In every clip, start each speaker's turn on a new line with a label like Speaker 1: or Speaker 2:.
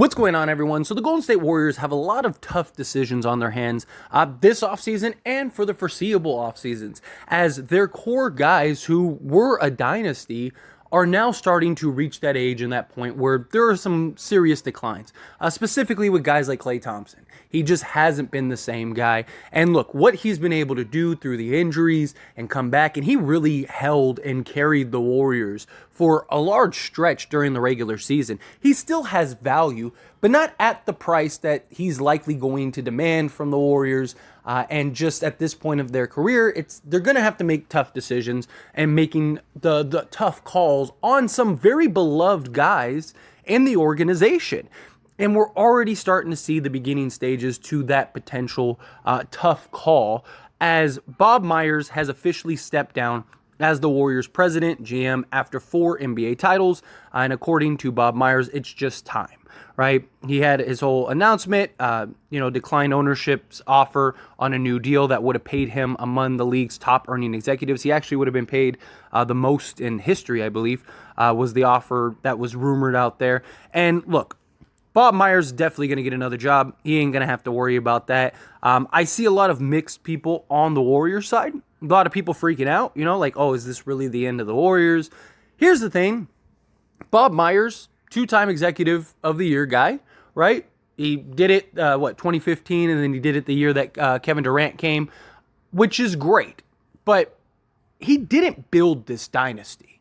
Speaker 1: What's going on, everyone? So the Golden State Warriors have a lot of tough decisions on their hands this offseason and for the foreseeable offseasons, as their core guys who were a dynasty are now starting to reach that age and that point where there are some serious declines, specifically with guys like Klay Thompson. He just hasn't been the same guy. And look, what he's been able to do through the injuries and come back, and he really held and carried the Warriors for a large stretch during the regular season. He still has value, but not at the price that he's likely going to demand from the Warriors. And just at this point of their career, they're going to have to make tough decisions and making the tough calls on some very beloved guys in the organization. And we're already starting to see the beginning stages to that potential tough call, as Bob Myers has officially stepped down as the Warriors president, GM, after 4 NBA titles. And according to Bob Myers, it's just time. Right? He had his whole announcement, declined ownership's offer on a new deal that would have paid him among the league's top earning executives. He actually would have been paid the most in history, I believe, was the offer that was rumored out there. And look, Bob Myers is definitely going to get another job. He ain't going to have to worry about that. I see a lot of mixed people on the Warriors side. A lot of people freaking out, like, oh, is this really the end of the Warriors? Here's the thing. Bob Myers, 2-time executive of the year guy, right? He did it, 2015, and then he did it the year that Kevin Durant came, which is great. But he didn't build this dynasty,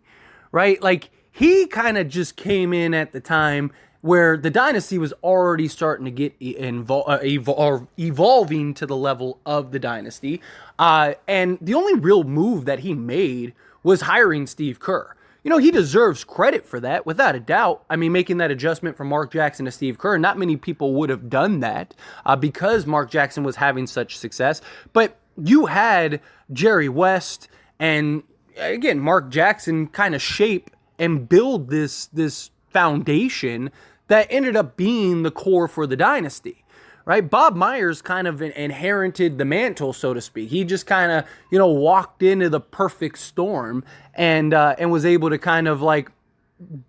Speaker 1: right? Like, he kind of just came in at the time where the dynasty was already starting to get evolving to the level of the dynasty. And the only real move that he made was hiring Steve Kerr. He deserves credit for that, without a doubt. I mean, making that adjustment from Mark Jackson to Steve Kerr, not many people would have done that because Mark Jackson was having such success. But you had Jerry West and, again, Mark Jackson kind of shape and build this foundation that ended up being the core for the dynasty. Right? Bob Myers kind of inherited the mantle, so to speak. He just kind of, walked into the perfect storm and was able to kind of like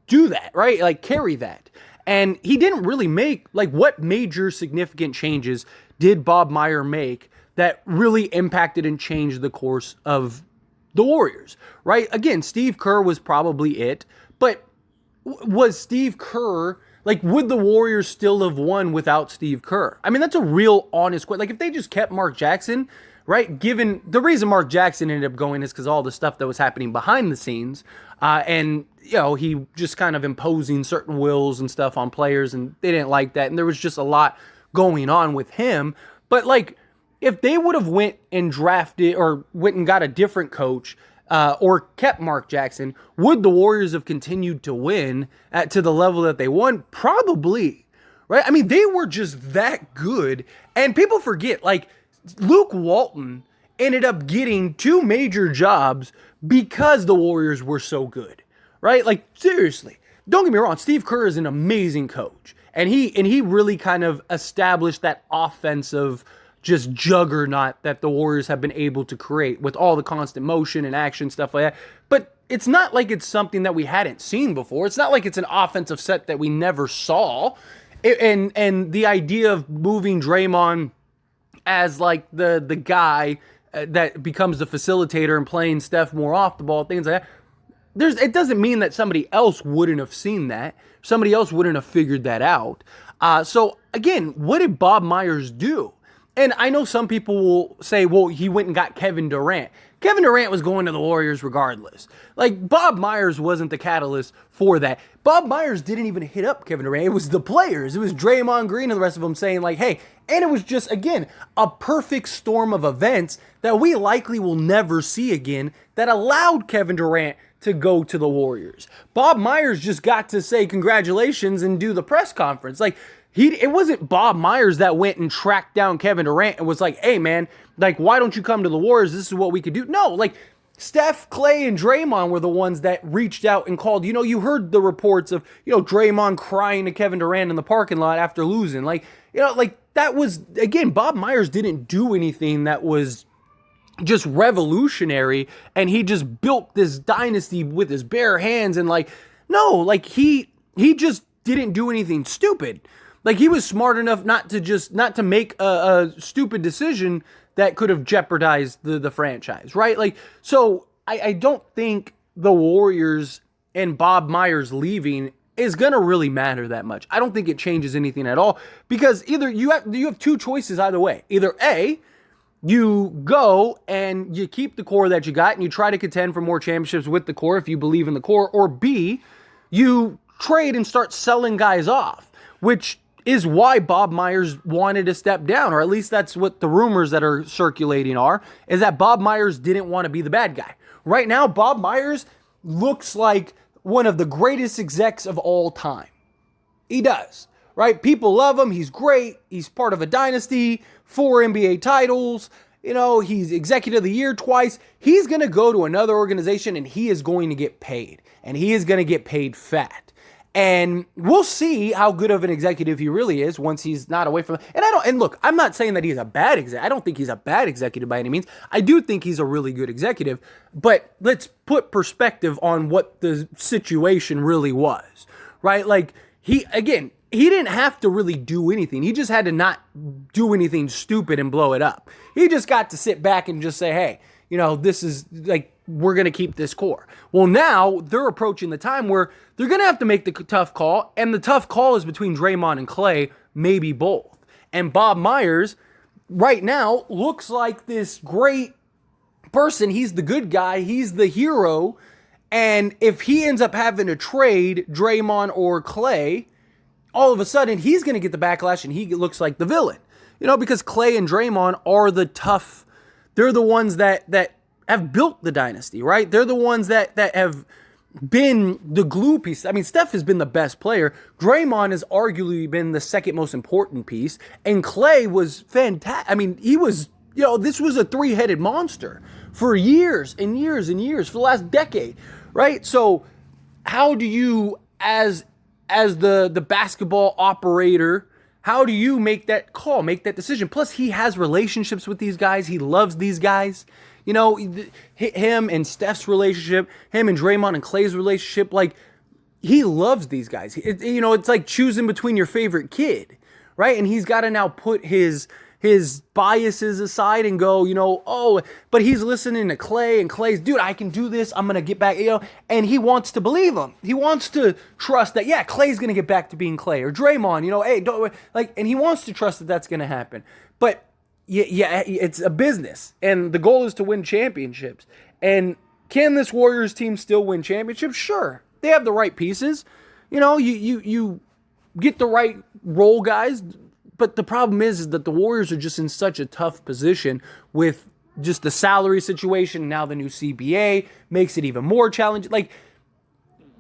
Speaker 1: do that, right? Like carry that. And he didn't really make, like, what major significant changes did Bob Myers make that really impacted and changed the course of the Warriors, right? Again, Steve Kerr was probably it, but was Steve Kerr, like, would the Warriors still have won without Steve Kerr? I mean, that's a real honest question. Like, if they just kept Mark Jackson, right, given the reason Mark Jackson ended up going is because all the stuff that was happening behind the scenes, and, he just kind of imposing certain wills and stuff on players, and they didn't like that, and there was just a lot going on with him. But, like, if they would have went and drafted or went and got a different coach, or kept Mark Jackson, would the Warriors have continued to win to the level that they won? Probably, right? I mean, they were just that good. And people forget, like, Luke Walton ended up getting 2 major jobs because the Warriors were so good, right? Like, seriously, don't get me wrong. Steve Kerr is an amazing coach. And he really kind of established that offensive just juggernaut that the Warriors have been able to create with all the constant motion and action, stuff like that. But it's not like it's something that we hadn't seen before. It's not like it's an offensive set that we never saw. And the idea of moving Draymond as like the guy that becomes the facilitator and playing Steph more off the ball, things like that. It doesn't mean that somebody else wouldn't have seen that. Somebody else wouldn't have figured that out. So again, what did Bob Myers do? And I know some people will say, well, he went and got Kevin Durant. Kevin Durant was going to the Warriors regardless. Like, Bob Myers wasn't the catalyst for that. Bob Myers didn't even hit up Kevin Durant. It was the players. It was Draymond Green and the rest of them saying, like, hey, and it was just, again, a perfect storm of events that we likely will never see again that allowed Kevin Durant to go to the Warriors. Bob Myers just got to say congratulations and do the press conference. Like, it wasn't Bob Myers that went and tracked down Kevin Durant and was like, hey, man, like, why don't you come to the Warriors? This is what we could do. No, like, Steph, Klay, and Draymond were the ones that reached out and called. You heard the reports of, Draymond crying to Kevin Durant in the parking lot after losing. Like, that was, again, Bob Myers didn't do anything that was just revolutionary, and he just built this dynasty with his bare hands. And, like, no, like, he just didn't do anything stupid. Like, he was smart enough not to make a stupid decision that could have jeopardized the franchise, right? Like, so I don't think the Warriors and Bob Myers leaving is going to really matter that much. I don't think it changes anything at all, because either you have two choices either way. Either A, you go and you keep the core that you got and you try to contend for more championships with the core if you believe in the core, or B, you trade and start selling guys off, which is why Bob Myers wanted to step down, or at least that's what the rumors that are circulating are, is that Bob Myers didn't want to be the bad guy. Right now, Bob Myers looks like one of the greatest execs of all time. He does, right? People love him. He's great. He's part of a dynasty, 4 NBA titles. You know, he's executive of the year twice. He's going to go to another organization and he is going to get paid, and he is going to get paid fat. And we'll see how good of an executive he really is once he's not away from it. And look, I'm not saying that he's a bad executive. I don't think he's a bad executive by any means. I do think he's a really good executive, but let's put perspective on what the situation really was, right? Like, he didn't have to really do anything. He just had to not do anything stupid and blow it up. He just got to sit back and just say, hey, you know, this is like, we're going to keep this core. Well, now they're approaching the time where they're going to have to make the tough call, and the tough call is between Draymond and Klay, maybe both. And Bob Myers right now looks like this great person. He's the good guy. He's the hero. And if he ends up having to trade Draymond or Klay, all of a sudden he's going to get the backlash and he looks like the villain. You know, because Klay and Draymond are the tough, they're the ones that have built the dynasty, right? They're the ones that have been the glue piece. I mean, Steph has been the best player. Draymond has arguably been the second most important piece. And Klay was fantastic. I mean, he was, you know, this was a three-headed monster for years and years and years, for the last decade, right? So how do you, as the basketball operator, how do you make that call, make that decision? Plus, he has relationships with these guys. He loves these guys. You know, him and Steph's relationship, him and Draymond and Klay's relationship, like, he loves these guys. You know, it's like choosing between your favorite kid, right? And he's got to now put his biases aside and go, you know, oh, but he's listening to Klay, and Klay's, dude, I can do this. I'm going to get back, you know, and he wants to believe him. He wants to trust that, yeah, Klay's going to get back to being Klay, or Draymond, you know, hey, don't, like, and he wants to trust that that's going to happen. But yeah, it's a business, and the goal is to win championships. And can this Warriors team still win championships? Sure. They have the right pieces. You know, you get the right role guys. But the problem is that the Warriors are just in such a tough position with just the salary situation. Now the new CBA makes it even more challenging. Like,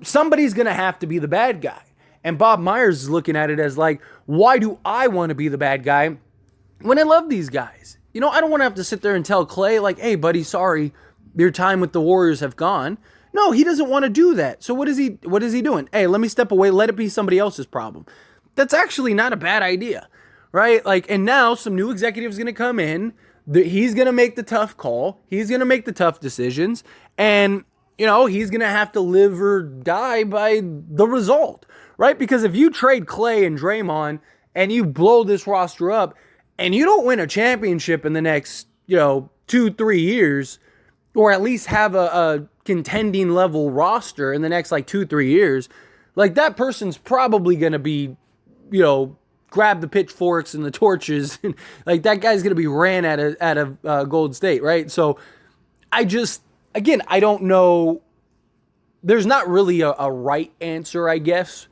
Speaker 1: somebody's going to have to be the bad guy. And Bob Myers is looking at it as like, why do I want to be the bad guy when I love these guys? You know, I don't want to have to sit there and tell Klay, like, hey, buddy, sorry, your time with the Warriors have gone. No, he doesn't want to do that. So what is he doing? Hey, let me step away. Let it be somebody else's problem. That's actually not a bad idea. Right? Like, and now some new executive is going to come in. He's going to make the tough call. He's going to make the tough decisions. And, you know, he's going to have to live or die by the result. Right? Because if you trade Klay and Draymond and you blow this roster up and you don't win a championship in the next, you know, 2-3 years, or at least have a contending level roster in the next like 2-3 years, like, that person's probably going to be, you know, grab the pitchforks and the torches. Like, that guy's going to be ran out of Golden State, right? So I don't know. There's not really a right answer, I guess.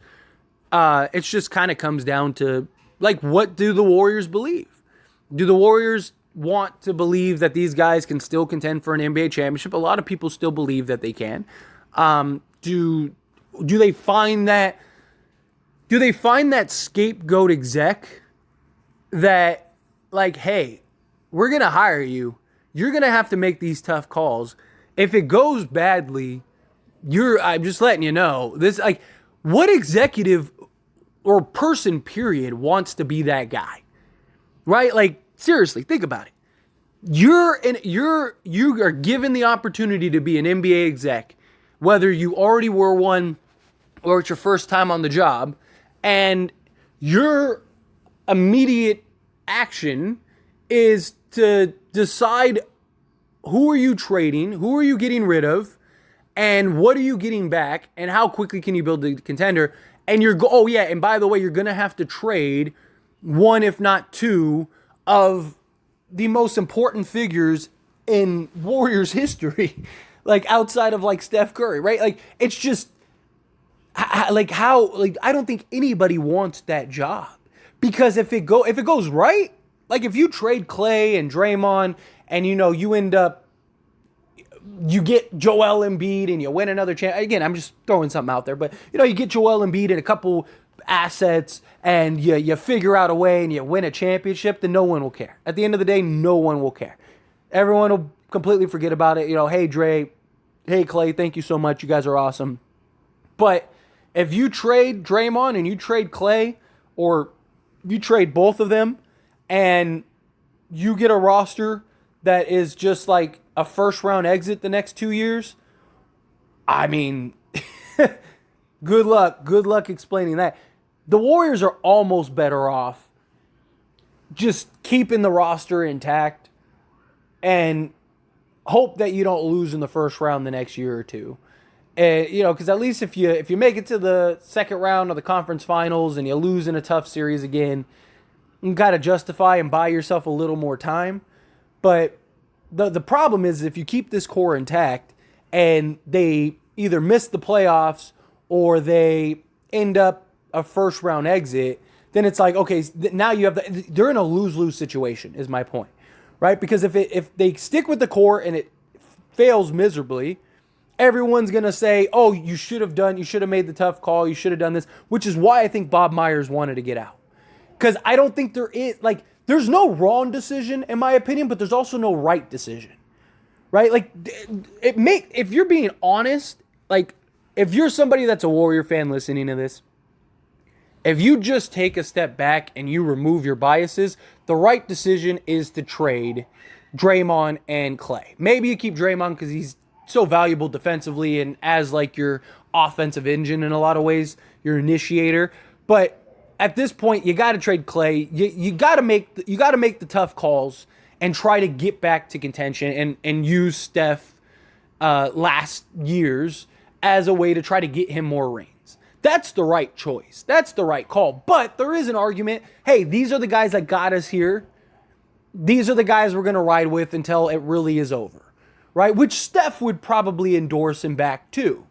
Speaker 1: It's just kind of comes down to, like, what do the Warriors believe? Do the Warriors want to believe that these guys can still contend for an NBA championship? A lot of people still believe that they can. Do they find that? Do they find that scapegoat exec that, like, hey, we're going to hire you. You're going to have to make these tough calls. If it goes badly, I'm just letting you know. This, like, what executive or person, period, wants to be that guy? Right? Like, seriously, think about it. You are given the opportunity to be an NBA exec, whether you already were one or it's your first time on the job. And your immediate action is to decide who are you trading, who are you getting rid of, and what are you getting back, and how quickly can you build the contender. And and by the way, you're going to have to trade one, if not two, of the most important figures in Warriors history, like outside of like Steph Curry, right? Like it's just I don't think anybody wants that job, because if it goes right, like if you trade Clay and Draymond and you get Joel Embiid and you win another again, I'm just throwing something out there, but you get Joel Embiid and a couple assets and you figure out a way and you win a championship, then no one will care. At the end of the day, no one will care. Everyone will completely forget about it. Hey Dre, hey Clay, thank you so much. You guys are awesome. But if you trade Draymond and you trade Clay, or you trade both of them, and you get a roster that is just like a first round exit the next 2 years, I mean, good luck. Good luck explaining that. The Warriors are almost better off just keeping the roster intact and hope that you don't lose in the first round the next year or two. And, because at least if you make it to the second round of the conference finals and you lose in a tough series again, you got to justify and buy yourself a little more time. But the problem is, if you keep this core intact and they either miss the playoffs or they end up a first round exit, then it's like, okay, now they're in a lose-lose situation, is my point, right? Because if they stick with the core and it fails miserably, everyone's going to say, oh, you should have made the tough call, you should have done this, which is why I think Bob Myers wanted to get out. Because I don't think there's no wrong decision, in my opinion, but there's also no right decision, right? Like, if you're being honest, like, if you're somebody that's a Warrior fan listening to this, if you just take a step back and you remove your biases, the right decision is to trade Draymond and Clay. Maybe you keep Draymond because he's so valuable defensively and as like your offensive engine in a lot of ways, your initiator. But at this point, you got to trade Clay. You got to make the tough calls and try to get back to contention and use Steph last years as a way to try to get him more rings. That's the right choice. That's the right call. But there is an argument. Hey, these are the guys that got us here. These are the guys we're going to ride with until it really is over. Right? Which Steph would probably endorse him back too.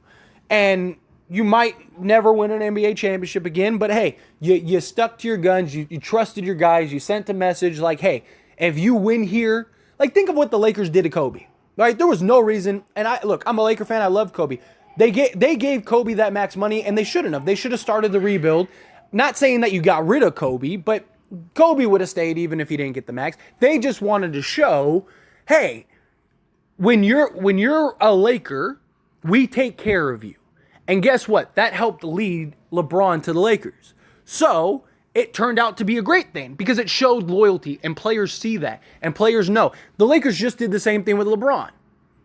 Speaker 1: And you might never win an NBA championship again, but hey, you stuck to your guns, you trusted your guys, you sent a message like, hey, if you win here, like think of what the Lakers did to Kobe. Right? There was no reason, and I'm a Laker fan, I love Kobe. They gave Kobe that max money, and they shouldn't have. They should have started the rebuild. Not saying that you got rid of Kobe, but Kobe would have stayed even if he didn't get the max. They just wanted to show, hey, when you're a Laker, we take care of you. And guess what? That helped lead LeBron to the Lakers. So it turned out to be a great thing because it showed loyalty, and players see that, and players know. The Lakers just did the same thing with LeBron,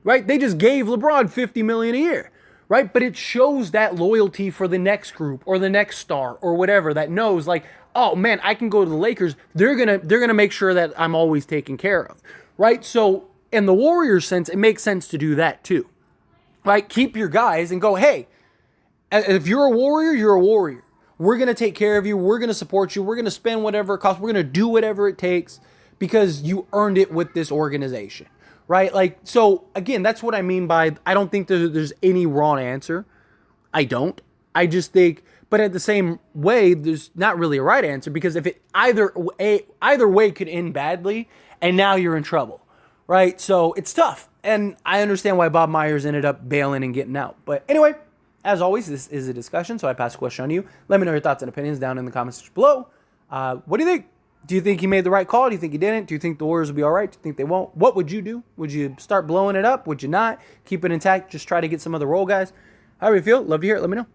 Speaker 1: right? They just gave LeBron $50 million a year, right? But it shows that loyalty for the next group or the next star or whatever that knows, like, oh man, I can go to the Lakers. They're gonna make sure that I'm always taken care of, right? So in the Warriors sense, it makes sense to do that too, right? Keep your guys and go, hey, if you're a Warrior, you're a Warrior. We're going to take care of you. We're going to support you. We're going to spend whatever it costs. We're going to do whatever it takes because you earned it with this organization, right? Like, so again, that's what I mean by, I don't think there's any wrong answer. I don't. I just think, but at the same way, there's not really a right answer because if it either way could end badly and now you're in trouble, right? So it's tough. And I understand why Bob Myers ended up bailing and getting out. But anyway, as always, this is a discussion, so I pass the question on to you. Let me know your thoughts and opinions down in the comments section below. What do you think? Do you think he made the right call? Do you think he didn't? Do you think the Warriors will be all right? Do you think they won't? What would you do? Would you start blowing it up? Would you not? Keep it intact? Just try to get some other role guys? However you feel, love to hear it. Let me know.